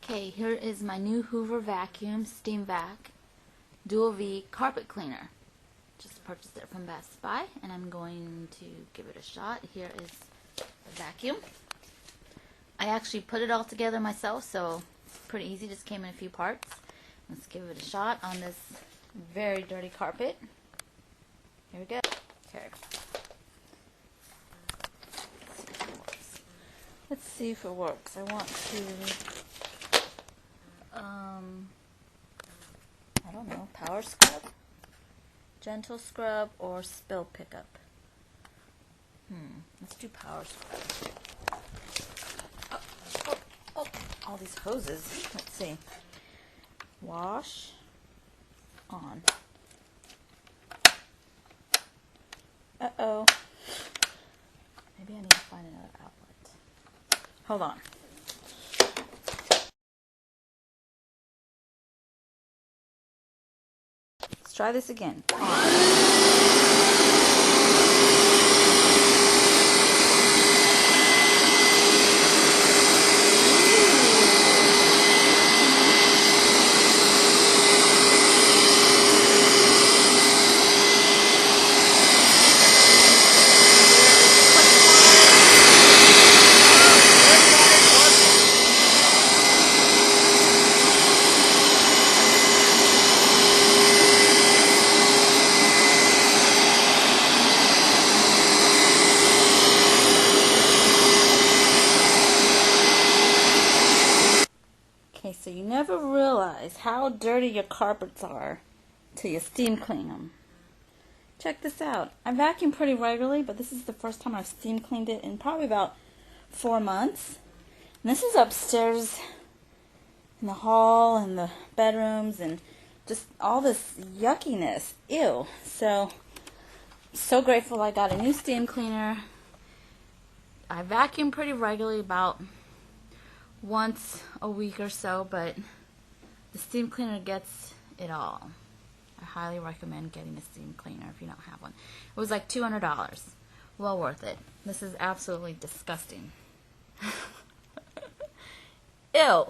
Okay, here is my new Hoover Vacuum SteamVac Dual V carpet cleaner. Just purchased it from Best Buy, and I'm going to give it a shot. Here is the vacuum. I actually put it all together myself, so it's pretty easy. Just came in a few parts. Let's give it a shot on this very dirty carpet. Here we go. Okay. Let's see if it works. I want to I don't know, power scrub, gentle scrub, or spill pickup. Let's do power scrub. Oh, all these hoses. Let's see. Wash on. Uh-oh. Maybe I need to find another outlet. Hold on. Let's try this again. Okay, so you never realize how dirty your carpets are till you steam clean them. Check this out. I vacuum pretty regularly, but this is the first time I've steam cleaned it in probably about 4 months. And this is upstairs in the hall and the bedrooms and just all this yuckiness. Ew. So grateful I got a new steam cleaner. I vacuum pretty regularly, about once a week or so, but the steam cleaner gets it all. I highly recommend getting a steam cleaner if you don't have one. It was like $200. Well worth it. This is absolutely disgusting. Ew.